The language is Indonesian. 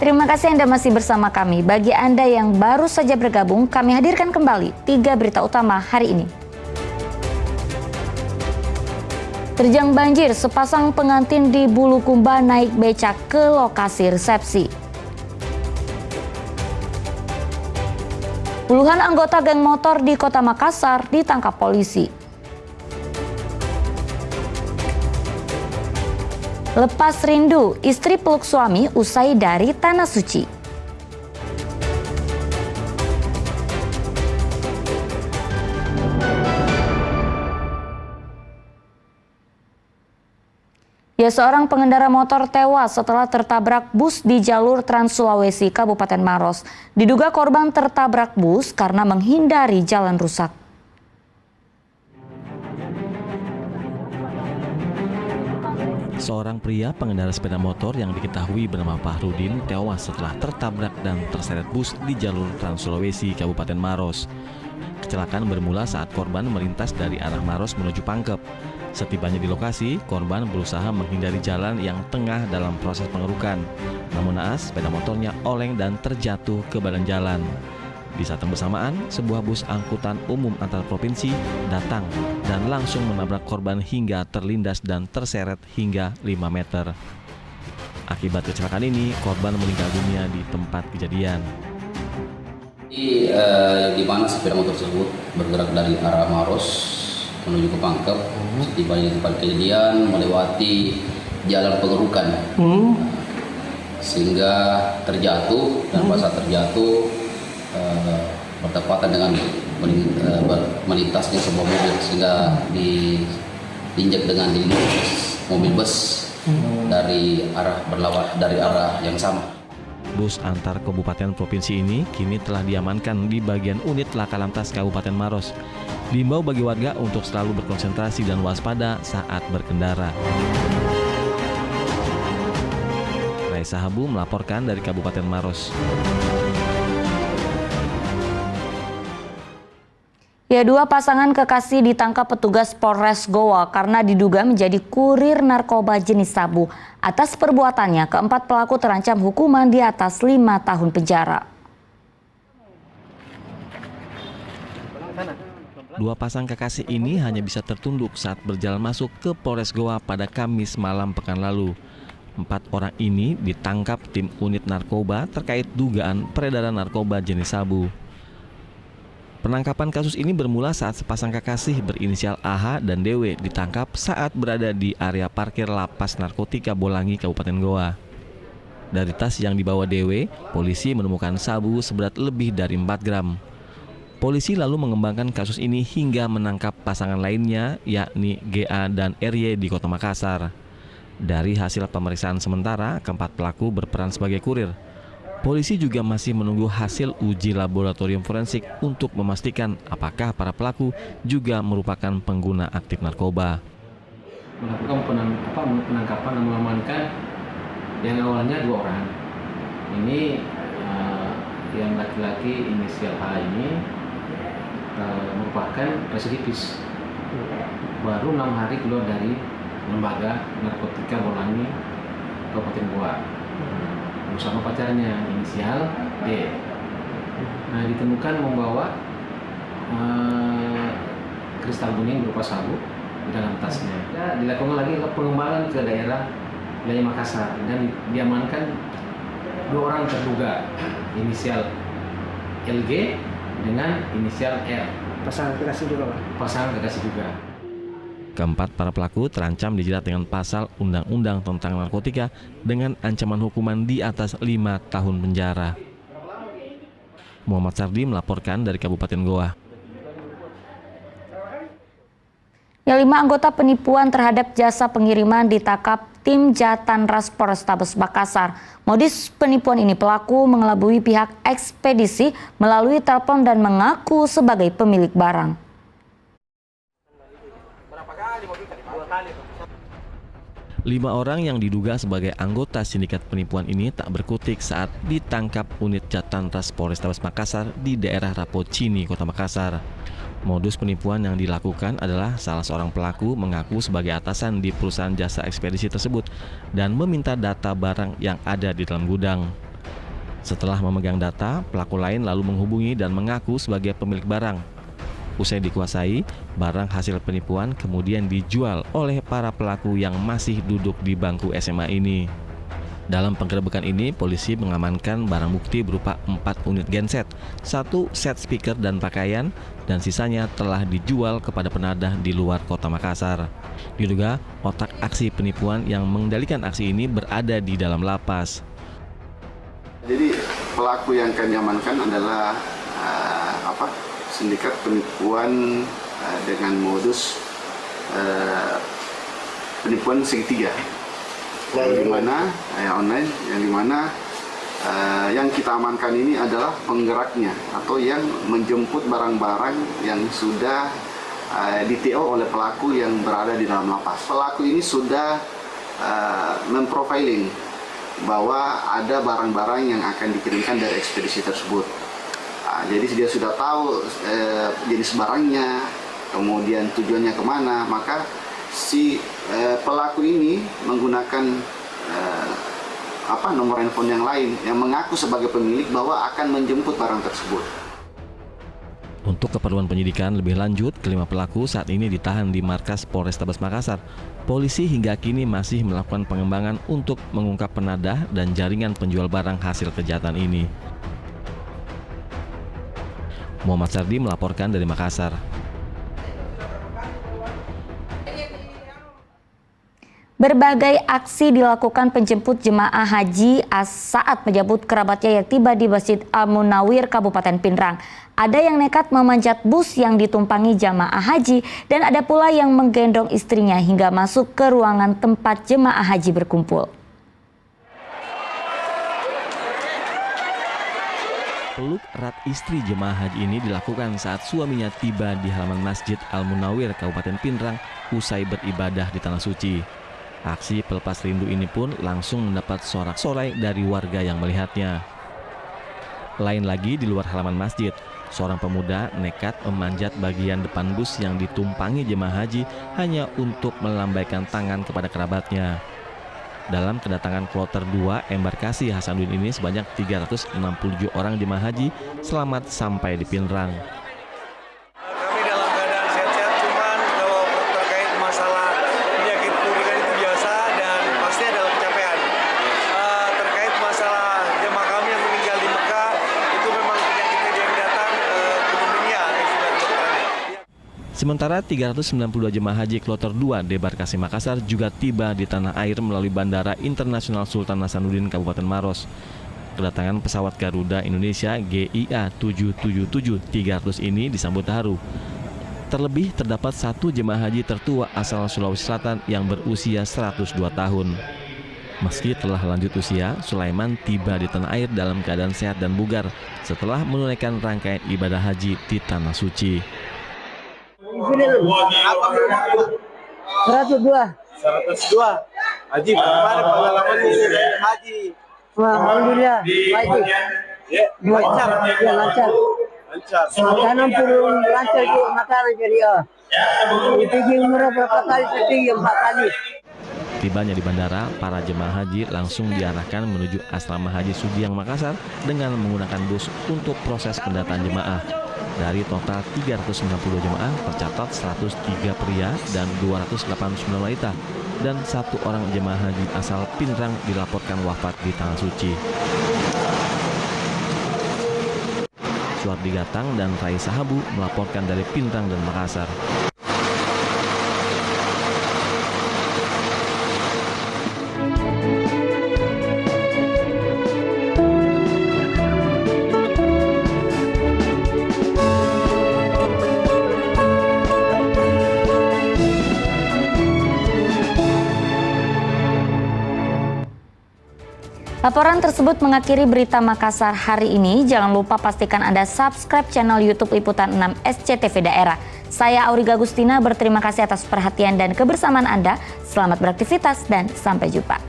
Terima kasih Anda masih bersama kami. Bagi Anda yang baru saja bergabung, kami hadirkan kembali 3 berita utama hari ini. Terjang banjir, sepasang pengantin di Bulukumba naik becak ke lokasi resepsi. Puluhan anggota geng motor di Kota Makassar ditangkap polisi. Lepas rindu, istri peluk suami usai dari Tanah Suci. Seorang pengendara motor tewas setelah tertabrak bus di jalur Trans Sulawesi, Kabupaten Maros. Diduga korban tertabrak bus karena menghindari jalan rusak. Seorang pria pengendara sepeda motor yang diketahui bernama Fahrudin tewas setelah tertabrak dan terseret bus di jalur Trans Sulawesi, Kabupaten Maros. Kecelakaan bermula saat korban melintas dari arah Maros menuju Pangkep. Setibanya di lokasi, korban berusaha menghindari jalan yang tengah dalam proses pengerukan. Namun naas, sepeda motornya oleng dan terjatuh ke badan jalan. Di saat yang bersamaan, sebuah bus angkutan umum antar provinsi datang dan langsung menabrak korban hingga terlindas dan terseret hingga 5 meter. Akibat kecelakaan ini, korban meninggal dunia di tempat kejadian. Di mana sepeda motor tersebut bergerak dari arah Maros menuju ke Pangkep, setibanya di tempat kejadian melewati jalan pengerukan, sehingga terjatuh dan pada saat terjatuh bertepatan dengan melintasnya sebuah mobil sehingga diinjak dengan mobil bus dari arah yang sama. Bus antar kabupaten provinsi ini kini telah diamankan di bagian unit Laka Lantas Kabupaten Maros. Diimbau bagi warga untuk selalu berkonsentrasi dan waspada saat berkendara. Raisa Habu melaporkan dari Kabupaten Maros. Dua pasangan kekasih ditangkap petugas Polres Goa karena diduga menjadi kurir narkoba jenis sabu. Atas perbuatannya, keempat pelaku terancam hukuman di atas 5 tahun penjara. Dua pasang kekasih ini hanya bisa tertunduk saat berjalan masuk ke Polres Goa pada Kamis malam pekan lalu. 4 orang ini ditangkap tim unit narkoba terkait dugaan peredaran narkoba jenis sabu. Penangkapan kasus ini bermula saat sepasang kekasih berinisial AH dan DW ditangkap saat berada di area parkir Lapas Narkotika Bolangi, Kabupaten Goa. Dari tas yang dibawa DW, polisi menemukan sabu seberat lebih dari 4 gram. Polisi lalu mengembangkan kasus ini hingga menangkap pasangan lainnya, yakni GA dan RY di Kota Makassar. Dari hasil pemeriksaan sementara, keempat pelaku berperan sebagai kurir. Polisi juga masih menunggu hasil uji laboratorium forensik untuk memastikan apakah para pelaku juga merupakan pengguna aktif narkoba. Melakukan penangkapan dan mengamankan yang awalnya 2 orang. Ini yang laki-laki inisial H ini merupakan residivis. Baru 6 hari keluar dari lembaga narkotika Bolangi, Kabupaten Goa. Bersama pacarnya inisial D. Nah, ditemukan membawa kristal kuning berupa sabu di dalam tasnya. Dilakukan lagi pengembangan ke daerah wilayah Makassar dan diamankan 2 orang terduga inisial LG dengan inisial R. Pasangan kekasih juga, Pak? Pasangan kekasih juga. Keempat para pelaku terancam dijerat dengan pasal Undang-Undang tentang Narkotika dengan ancaman hukuman di atas 5 tahun penjara. Muhammad Sardi melaporkan dari Kabupaten Goa. 5 anggota penipuan terhadap jasa pengiriman ditangkap tim Jatanras Polrestabes Makassar. Modus penipuan ini pelaku mengelabui pihak ekspedisi melalui telepon dan mengaku sebagai pemilik barang. 5 orang yang diduga sebagai anggota sindikat penipuan ini tak berkutik saat ditangkap unit Jatanras Polrestabes Makassar di daerah Rapocini, Kota Makassar. Modus penipuan yang dilakukan adalah salah seorang pelaku mengaku sebagai atasan di perusahaan jasa ekspedisi tersebut dan meminta data barang yang ada di dalam gudang. Setelah memegang data, pelaku lain lalu menghubungi dan mengaku sebagai pemilik barang. Usai dikuasai, barang hasil penipuan kemudian dijual oleh para pelaku yang masih duduk di bangku SMA ini. Dalam penggerebekan ini, polisi mengamankan barang bukti berupa 4 unit genset, 1 set speaker dan pakaian, dan sisanya telah dijual kepada penadah di luar kota Makassar. Diduga, otak aksi penipuan yang mengendalikan aksi ini berada di dalam lapas. Jadi pelaku yang kami amankan adalah sindikat penipuan dengan modus penipuan segitiga, yang dimana yang kita amankan ini adalah penggeraknya atau yang menjemput barang-barang yang sudah di-TO oleh pelaku yang berada di dalam lapas. Pelaku ini sudah memprofiling bahwa ada barang-barang yang akan dikirimkan dari ekspedisi tersebut. Jadi dia sudah tahu jenis barangnya, kemudian tujuannya kemana, maka si pelaku ini menggunakan nomor handphone yang lain yang mengaku sebagai pemilik bahwa akan menjemput barang tersebut. Untuk keperluan penyidikan lebih lanjut, kelima pelaku saat ini ditahan di markas Polrestabes Makassar. Polisi hingga kini masih melakukan pengembangan untuk mengungkap penadah dan jaringan penjual barang hasil kejahatan ini. Muhammad Sardi melaporkan dari Makassar. Berbagai aksi dilakukan penjemput jemaah haji saat menyambut kerabatnya yang tiba di Masjid Al-Munawwir, Kabupaten Pinrang. Ada yang nekat memanjat bus yang ditumpangi jemaah haji dan ada pula yang menggendong istrinya hingga masuk ke ruangan tempat jemaah haji berkumpul. Peluk erat istri jemaah haji ini dilakukan saat suaminya tiba di halaman Masjid Al-Munawwir, Kabupaten Pinrang, usai beribadah di Tanah Suci. Aksi pelepas rindu ini pun langsung mendapat sorak-sorai dari warga yang melihatnya. Lain lagi di luar halaman masjid, seorang pemuda nekat memanjat bagian depan bus yang ditumpangi jemaah haji hanya untuk melambaikan tangan kepada kerabatnya. Dalam kedatangan kloter 2 embarkasi Hasanuddin ini sebanyak 367 orang jemaah haji selamat sampai di Pinrang. Kami dalam keadaan sehat-sehat, cuman kalau terkait masalah penyakit purikan itu biasa dan pasti adalah pencapaian. Terkait masalah jemaah kami yang meninggal di Mekah, itu memang penyakitnya yang datang pneumonia. Sementara 392 jemaah haji kloter 2 debarkasi Makassar juga tiba di tanah air melalui Bandara Internasional Sultan Hasanuddin Kabupaten Maros. Kedatangan pesawat Garuda Indonesia GIA 777-300 ini disambut haru. Terlebih terdapat satu jemaah haji tertua asal Sulawesi Selatan yang berusia 102 tahun. Meski telah lanjut usia, Sulaiman tiba di tanah air dalam keadaan sehat dan bugar setelah menunaikan rangkaian ibadah haji di Tanah Suci. 102. Haji, bagaimana pengalamannya ini dari haji? Alhamdulillah, baik. Lancar. Makanan pun lancar juga, makanan jadi pergi umrah berapa kali, pergi 4 kali. Tibanya di bandara, para jemaah haji langsung diarahkan menuju asrama haji Sudiang Makassar dengan menggunakan bus untuk proses pendataan jemaah. Dari total 390 jemaah, tercatat 103 pria dan 289 wanita, dan 1 orang jemaah haji asal Pinrang dilaporkan wafat di Tanah Suci. Suardi Gatang dan Raisa Habu melaporkan dari Pinrang dan Makassar. Laporan tersebut mengakhiri berita Makassar hari ini. Jangan lupa pastikan Anda subscribe channel YouTube Liputan 6 SCTV Daerah. Saya Auriga Agustina berterima kasih atas perhatian dan kebersamaan Anda. Selamat beraktivitas dan sampai jumpa.